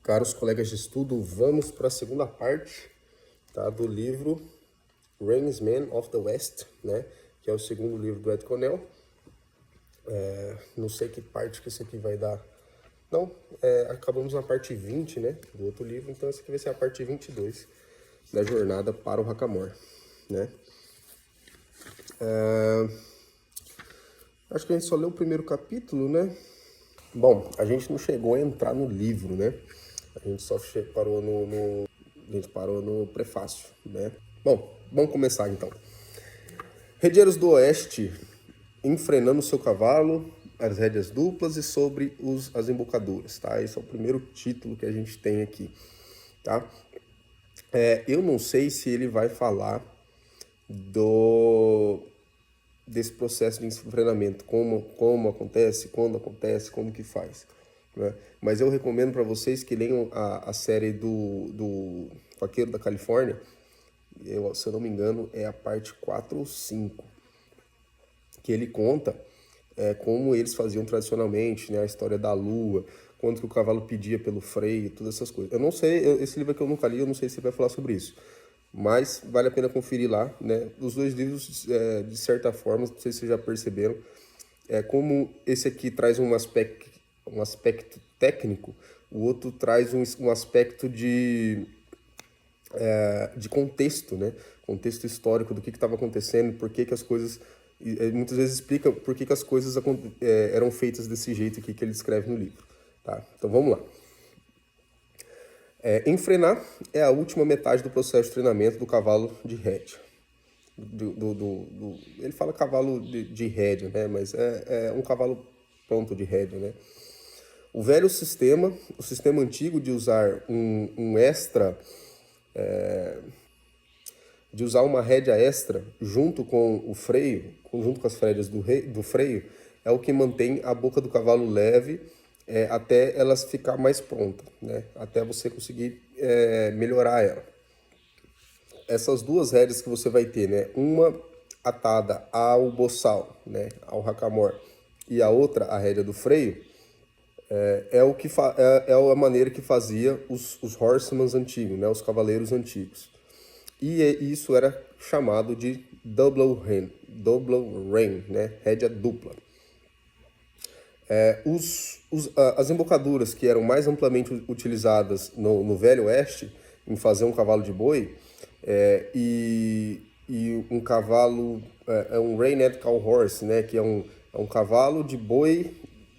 Caros colegas de estudo, vamos para a segunda parte, tá, do livro Rain's Men of the West, né, que é o segundo livro do Ed Cornell. Não sei que parte que isso aqui vai dar. Não, acabamos na parte 20, né, do outro livro, então essa aqui vai ser a parte 22 da jornada para o Hackamore, né. Acho que a gente só leu o primeiro capítulo, né. Bom, a gente não chegou a entrar no livro, né, a gente só parou a gente parou no prefácio, né. Bom, vamos começar então. Redeiros do Oeste, enfrenando seu cavalo, as rédeas duplas e sobre as embocaduras, tá? Esse é o primeiro título que a gente tem aqui, tá? Eu não sei se ele vai falar desse processo de enfrenamento, como acontece, quando acontece, como que faz, né? Mas eu recomendo para vocês que leiam a série do Vaqueiro da Califórnia. Se eu não me engano, é a parte 4 ou 5, que ele conta como eles faziam tradicionalmente, né, a história da lua, quanto que o cavalo pedia pelo freio, todas essas coisas. Eu não sei, esse livro aqui eu nunca li, eu não sei se ele vai falar sobre isso, mas vale a pena conferir lá, né? Os dois livros, de certa forma, não sei se vocês já perceberam, como esse aqui traz um aspecto técnico, o outro traz um aspecto de contexto, né? Contexto histórico do que estava acontecendo, por que as coisas... muitas vezes explica por que as coisas eram feitas desse jeito aqui que ele escreve no livro, tá? Então vamos lá. Enfrenar é a última metade do processo de treinamento do cavalo de rédea. Ele fala cavalo de rédea, né? Mas é um cavalo pronto de rédea, né? O velho sistema, o sistema antigo de usar um extra... de usar uma rédea extra junto com o freio, junto com as rédeas do freio, é o que mantém a boca do cavalo leve até ela ficar mais pronta, né? Até você conseguir melhorar ela. Essas duas rédeas que você vai ter, né? Uma atada ao boçal, né? Ao hackamore, e a outra, a rédea do freio, é a maneira que fazia os horsemen antigos, né? Os cavaleiros antigos. E isso era chamado de double rein, né? Rédea dupla. As embocaduras que eram mais amplamente utilizadas no Velho Oeste, em fazer um cavalo de boi, e um cavalo, um reined cow horse, né? Que é um cavalo de boi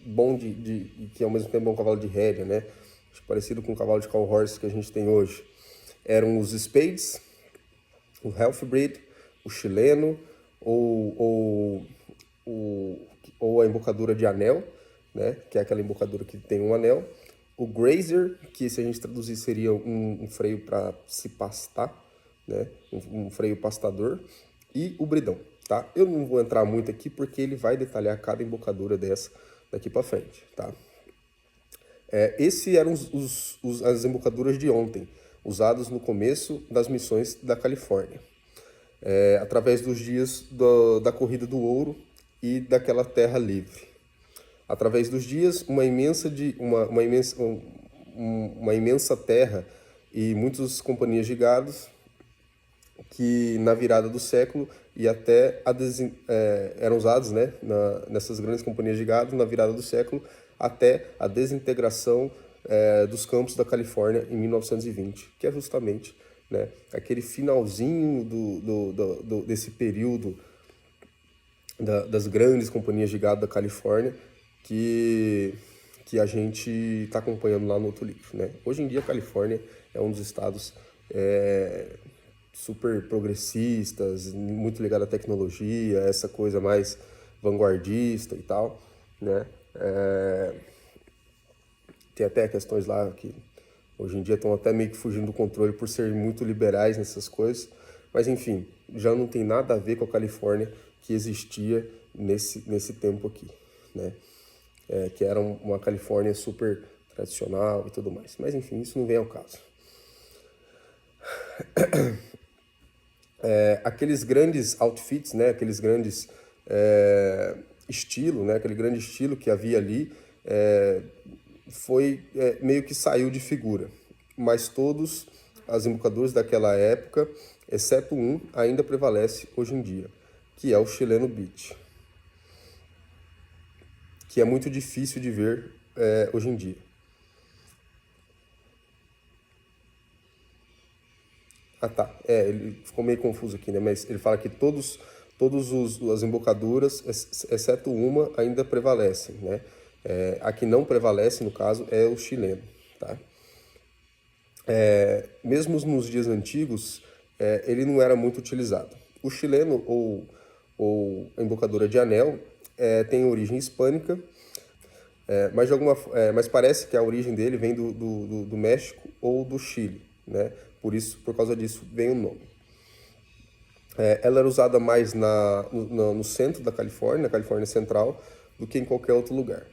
bom que ao mesmo tempo é um cavalo de rédea, né? Parecido com o cavalo de cow horse que a gente tem hoje. Eram os spades, o half-breed, o chileno, ou a embocadura de anel, né, que é aquela embocadura que tem um anel, o grazer, que se a gente traduzir seria um freio para se pastar, né, um freio pastador, e o bridão, tá? Eu não vou entrar muito aqui porque ele vai detalhar cada embocadura dessa daqui para frente, tá? Esses eram as embocaduras de ontem, usadas no começo das missões da Califórnia, através dos dias da Corrida do Ouro e daquela terra livre. Através dos dias, uma imensa terra e muitas companhias de gados que na virada do século e até eram usados, né, nessas grandes companhias de gado na virada do século até a desintegração dos campos da Califórnia em 1920, que é justamente, né, aquele finalzinho desse período das grandes companhias de gado da Califórnia que a gente está acompanhando lá no outro livro, né? Hoje em dia a Califórnia é um dos estados super progressistas, muito ligado à tecnologia, essa coisa mais vanguardista e tal, né? Tem até questões lá que hoje em dia estão até meio que fugindo do controle por serem muito liberais nessas coisas, mas enfim, já não tem nada a ver com a Califórnia que existia nesse tempo aqui, né? Que era uma Califórnia super tradicional e tudo mais. Mas enfim, isso não vem ao caso. Aqueles grandes outfits, né? Aqueles grandes estilo, né? Aquele grande estilo que havia ali meio que saiu de figura, mas todos as embocaduras daquela época, exceto um, ainda prevalece hoje em dia, que é o chileno beat, que é muito difícil de ver hoje em dia. Ah, tá. Ele ficou meio confuso aqui, né? Mas ele fala que as embocaduras, exceto uma, ainda prevalecem, né? A que não prevalece, no caso, é o chileno, tá? Mesmo nos dias antigos, ele não era muito utilizado. O chileno, ou a embocadura de anel, tem origem hispânica, mas parece que a origem dele vem do México ou do Chile, né? Por causa disso, vem o nome. Ela era usada mais no centro da Califórnia, na Califórnia Central, do que em qualquer outro lugar.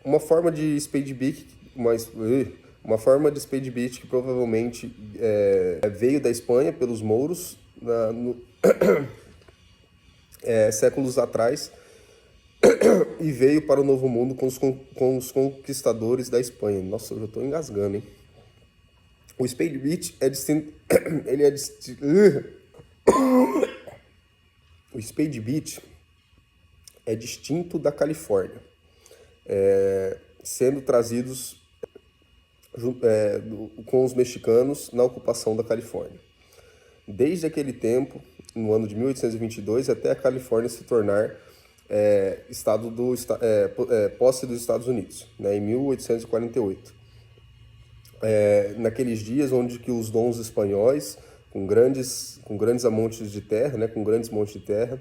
Uma forma de spade beat, uma forma de spade beat que provavelmente veio da Espanha pelos mouros séculos atrás e veio para o Novo Mundo com os conquistadores da Espanha. Nossa, eu já estou engasgando, hein? O spade beat é distinto. Ele é distinto. O spade beat é distinto da Califórnia, sendo trazidos com os mexicanos na ocupação da Califórnia. Desde aquele tempo, no ano de 1822, até a Califórnia se tornar posse dos Estados Unidos, né, em 1848. Naqueles dias onde que os dons espanhóis, com grandes montes de terra, né, com grandes montes de terra,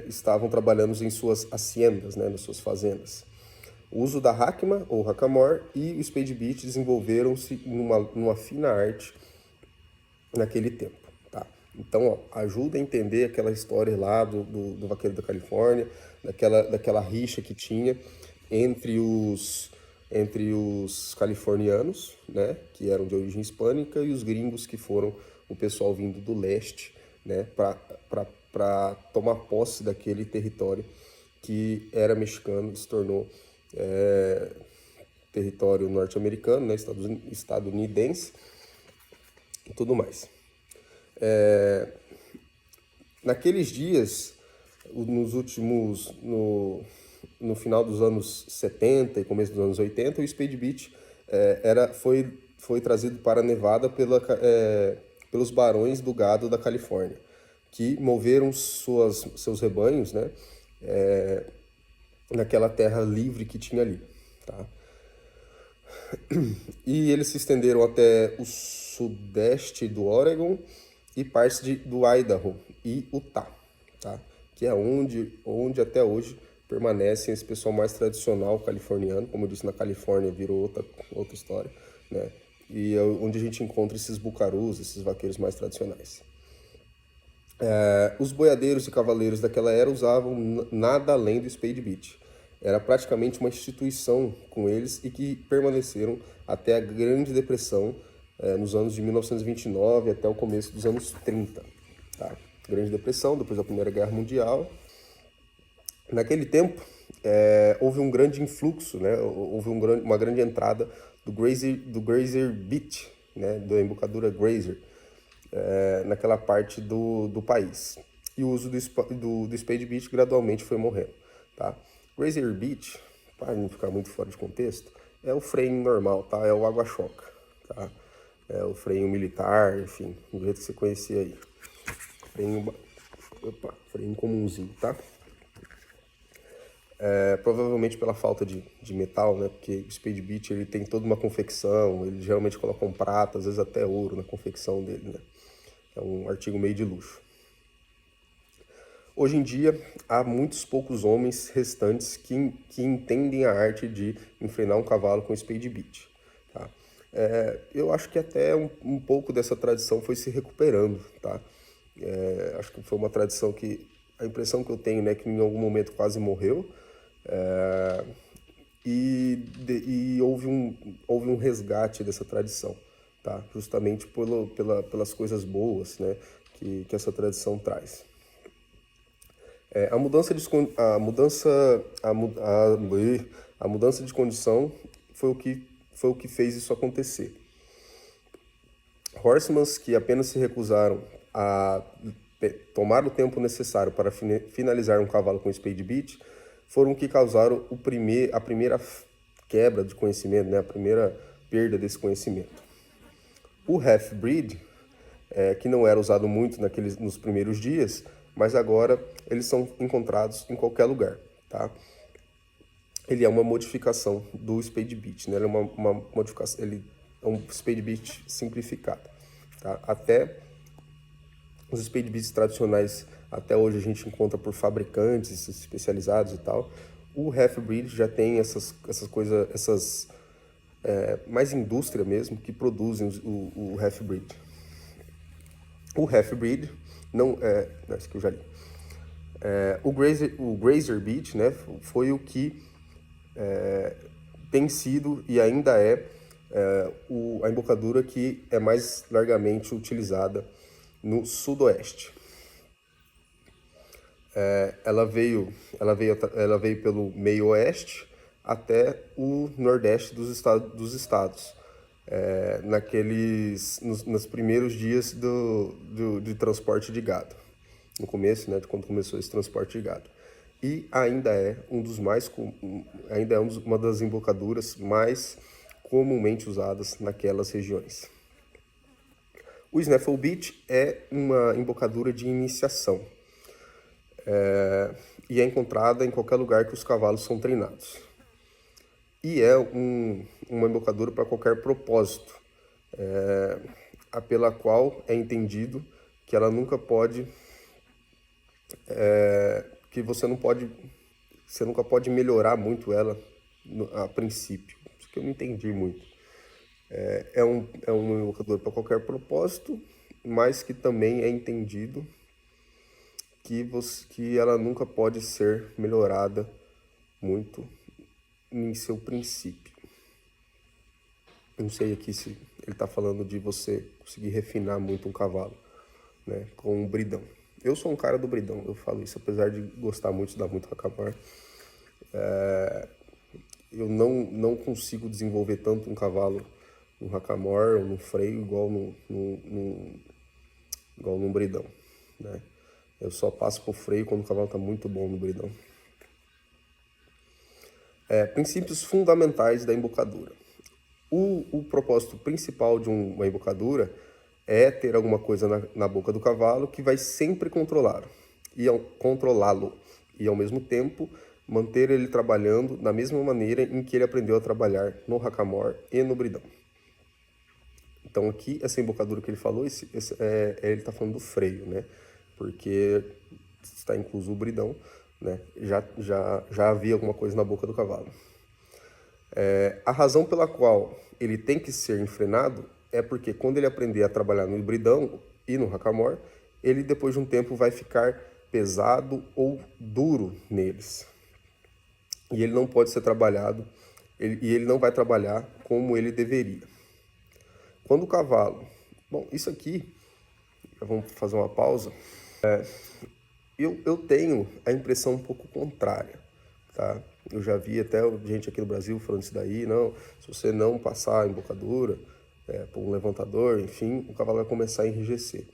estavam trabalhando em suas haciendas, né, nas suas fazendas. O uso da hacma, ou hackamore, e o spade beat desenvolveram-se numa fina arte naquele tempo. Tá? Então, ajuda a entender aquela história lá do vaqueiro da Califórnia, daquela rixa que tinha entre os californianos, né, que eram de origem hispânica, e os gringos, que foram o pessoal vindo do leste, né, para tomar posse daquele território que era mexicano e se tornou território norte-americano, né, estadunidense e tudo mais. Naqueles dias, no final dos anos 70 e começo dos anos 80, o spade beat foi trazido para a Nevada pelos barões do gado da Califórnia, que moveram seus rebanhos, né, naquela terra livre que tinha ali. Tá? E eles se estenderam até o sudeste do Oregon e partes do Idaho e Utah, tá? Que é onde até hoje permanecem esse pessoal mais tradicional californiano. Como eu disse, na Califórnia virou outra história, né? E é onde a gente encontra esses bucarus, esses vaqueiros mais tradicionais. Os boiadeiros e cavaleiros daquela era usavam nada além do spade beat. Era praticamente uma instituição com eles, e que permaneceram até a Grande Depressão, nos anos de 1929 até o começo dos anos 30. Tá? Grande Depressão, depois da Primeira Guerra Mundial. Naquele tempo, houve um grande influxo, né? Houve uma grande entrada do Grazer Beat, né? Da embocadura Grazer, naquela parte do país. E o uso do spade beat gradualmente foi morrendo. Tá? Grazer Beat, para não ficar muito fora de contexto, é o freio normal, tá? É o água-choca, tá? É o freio militar, enfim, do jeito que você conhecia aí. Freio comumzinho, tá? Provavelmente pela falta de metal, né? Porque o spade beat ele tem toda uma confecção, eles geralmente colocam prata, às vezes até ouro na confecção dele, né? É um artigo meio de luxo. Hoje em dia, há muitos poucos homens restantes que entendem a arte de enfrenar um cavalo com spade beat. Tá? Eu acho que até um pouco dessa tradição foi se recuperando. Tá? Acho que foi uma tradição que, a impressão que eu tenho, né, que em algum momento quase morreu. E houve um resgate dessa tradição. Tá? Justamente pelas coisas boas, né, que essa tradição traz. A mudança de condição foi o que fez isso acontecer. Horsemans que apenas se recusaram a tomar o tempo necessário para finalizar um cavalo com spade bit foram que causaram a primeira quebra de conhecimento, né? A primeira perda desse conhecimento. O half-breed, que não era usado muito nos primeiros dias, mas agora eles são encontrados em qualquer lugar, tá? Ele é uma modificação do spade bit, né? Ele é uma modificação, ele é um spade bit simplificado, tá? Até os spade bits tradicionais, até hoje a gente encontra por fabricantes especializados e tal. O half-breed já tem essas coisas, mais indústria mesmo, que produzem o half-breed. O half-breed não é... Isso que eu já li. O Grazer Beat, né, foi o que tem sido e ainda a embocadura que é mais largamente utilizada no sudoeste. Ela veio pelo meio oeste até o nordeste dos estados, nos primeiros dias de transporte de gado, no começo, né, de quando começou esse transporte de gado. E ainda é uma das embocaduras mais comumente usadas naquelas regiões. O Snaffle Beat é uma embocadura de iniciação e é encontrada em qualquer lugar que os cavalos são treinados. E é uma embocadura para qualquer propósito, pela qual é entendido que ela nunca pode, que você nunca pode melhorar muito ela a princípio. Isso que eu não entendi muito. É um embocador para qualquer propósito, mas que também é entendido que ela nunca pode ser melhorada muito em seu princípio. Não sei aqui se ele está falando de você conseguir refinar muito um cavalo, né, com um bridão. Eu sou um cara do bridão, eu falo isso, apesar de gostar muito de dar muito hackamore. Eu não consigo desenvolver tanto um cavalo no hackamore ou no freio igual num bridão, né? Eu só passo pro freio quando o cavalo está muito bom no bridão. Princípios fundamentais da embocadura. O propósito principal de uma embocadura é ter alguma coisa na boca do cavalo que vai sempre controlá-lo e ao mesmo tempo manter ele trabalhando da mesma maneira em que ele aprendeu a trabalhar no hackamore e no bridão. Então aqui, essa embocadura que ele falou, ele está falando do freio, né? Porque está incluso o bridão, né? Já havia alguma coisa na boca do cavalo. A razão pela qual ele tem que ser enfrenado é porque quando ele aprender a trabalhar no bridão e no hackamore, ele depois de um tempo vai ficar pesado ou duro neles. E ele não pode ser trabalhado, e ele não vai trabalhar como ele deveria. Quando o cavalo... Bom, isso aqui, vamos fazer uma pausa. Eu tenho a impressão um pouco contrária, tá? Eu já vi até gente aqui no Brasil falando isso daí, não, se você não passar a embocadura por um levantador, enfim, o cavalo vai começar a enrijecer.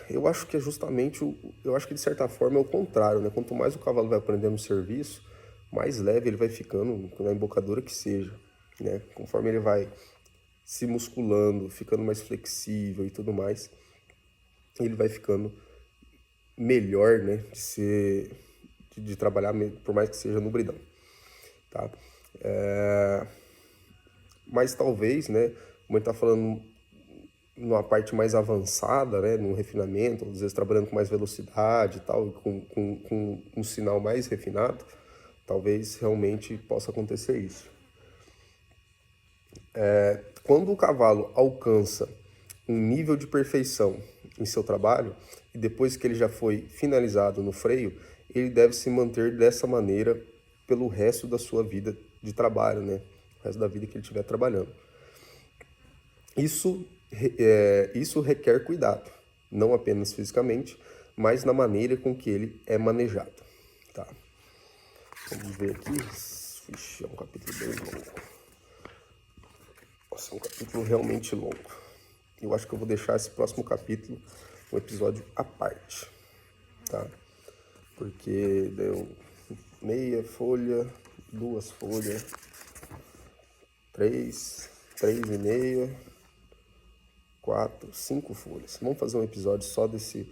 Eu acho que é justamente, eu acho que de certa forma é o contrário, né? Quanto mais o cavalo vai aprendendo o serviço, mais leve ele vai ficando na embocadura que seja, né? Conforme ele vai se musculando, ficando mais flexível e tudo mais, ele vai ficando melhor, né? De trabalhar, por mais que seja no bridão, tá? Mas talvez, né? Como ele tá falando numa parte mais avançada, né, num refinamento, às vezes trabalhando com mais velocidade e tal, com um sinal mais refinado, talvez realmente possa acontecer isso. Quando o cavalo alcança um nível de perfeição em seu trabalho, e depois que ele já foi finalizado no freio, ele deve se manter dessa maneira pelo resto da sua vida de trabalho, né, o resto da vida que ele estiver trabalhando. Isso requer cuidado, não apenas fisicamente, mas na maneira com que ele é manejado, tá? Vamos ver aqui. Ixi, é um capítulo bem longo. Nossa, é um capítulo realmente longo. Eu acho que eu vou deixar esse próximo capítulo um episódio à parte, tá? Porque deu meia folha, 2 folhas, 3 e meia, 4, 5 folhas. Vamos fazer um episódio só desse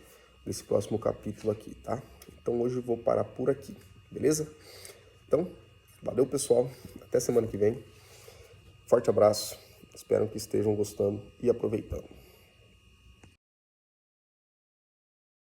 próximo capítulo aqui, tá? Então hoje eu vou parar por aqui, beleza? Então, valeu pessoal, até semana que vem. Forte abraço, espero que estejam gostando e aproveitando.